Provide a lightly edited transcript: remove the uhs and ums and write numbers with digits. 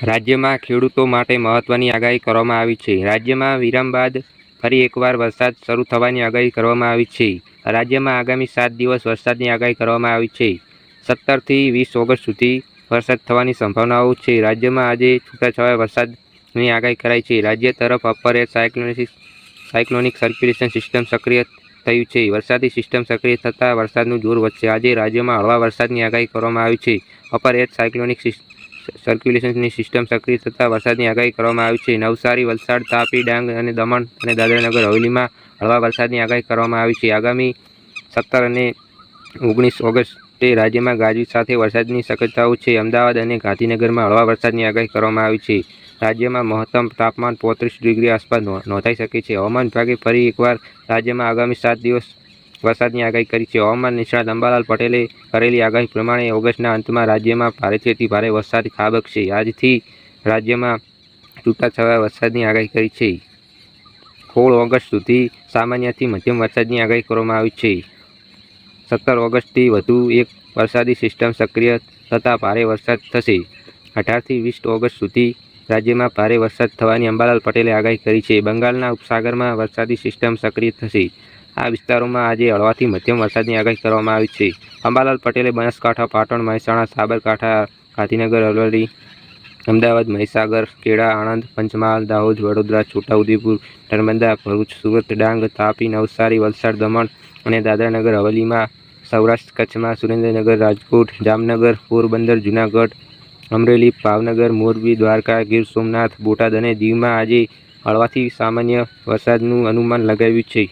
રાજ્યમાં ખેડૂતો માટે મહત્વની આગાહી કરવામાં આવી છે. રાજ્યમાં વિરામ બાદ ફરી એકવાર વરસાદ શરૂ થવાની આગાહી કરવામાં આવી છે. રાજ્યમાં આગામી 7 દિવસ વરસાદની આગાહી કરવામાં આવી છે. 17 થી 20 ઓગસ્ટ સુધી વરસાદ થવાની સંભાવનાઓ છે. રાજ્યમાં આજે છૂટાછવાયા વરસાદની આગાહી કરાઈ છે. રાજ્ય તરફ upper air cyclonic circulation system સક્રિય થયું છે. વરસાદી સિસ્ટમ સક્રિય થતાં વરસાદનું જોર વધશે. આજે રાજ્યમાં હળવા વરસાદની આગાહી કરવામાં આવી છે. અપર એર સાયક્લોનિક સર્ક્યુલેશનની સિસ્ટમ સક્રિય થતાં વરસાદની આગાહી કરવામાં આવી છે. નવસારી, વલસાડ, તાપી, ડાંગ અને દમણ અને દાદરાનગર હવેલીમાં હળવા વરસાદની આગાહી કરવામાં આવી છે. આગામી 17 અને 19 ઓગસ્ટે રાજ્યમાં ગાજવીજ સાથે વરસાદની શક્યતાઓ છે. અમદાવાદ અને ગાંધીનગરમાં હળવા વરસાદની આગાહી કરવામાં આવી છે. રાજ્યમાં મહત્તમ તાપમાન 35 ડિગ્રી આસપાસ નોંધાઈ શકે છે. હવામાન વિભાગે ફરી એકવાર રાજ્યમાં આગામી 7 દિવસ વરસાદની આગાહી કરી છે. હવામાન નિષ્ણાત અંબાલાલ પટેલે કરેલી આગાહી પ્રમાણે ઓગસ્ટના અંતમાં રાજ્યમાં ભારેથી અતિ ભારે વરસાદ ખાબકશે. આજથી રાજ્યમાં છૂટાછવાયા વરસાદની આગાહી કરી છે. 16 ઓગસ્ટ સુધી સામાન્યથી મધ્યમ વરસાદની આગાહી કરવામાં આવી છે. 17 ઓગસ્ટથી વધુ એક વરસાદી સિસ્ટમ સક્રિય થતાં ભારે વરસાદ થશે. 18 થી 20 ઓગસ્ટ સુધી રાજ્યમાં ભારે વરસાદ થવાની અંબાલાલ પટેલે આગાહી કરી છે. બંગાળના ઉપસાગરમાં વરસાદી સિસ્ટમ સક્રિય થશે. આ વિસ્તારોમાં આજે હળવાથી મધ્યમ વરસાદની આગાહી કરવામાં આવી છે. અંબાલાલ પટેલે બનાસકાંઠા, પાટણ, મહેસાણા, સાબરકાંઠા, ગાંધીનગર, અરવલ્લી, અમદાવાદ, મહીસાગર, ખેડા, આણંદ, પંચમહાલ, દાહોદ, વડોદરા, છોટાઉદેપુર, નર્મદા, ભરૂચ, સુરત, ડાંગ, તાપી, નવસારી, વલસાડ, દમણ અને દાદરાનગર હવેલીમાં, સૌરાષ્ટ્ર કચ્છમાં, સુરેન્દ્રનગર, રાજકોટ, જામનગર, પોરબંદર, જૂનાગઢ, અમરેલી, ભાવનગર, મોરબી, દ્વારકા, ગીર સોમનાથ, બોટાદ અને દીવમાં આજે હળવાથી સામાન્ય વરસાદનું અનુમાન લગાવ્યું છે.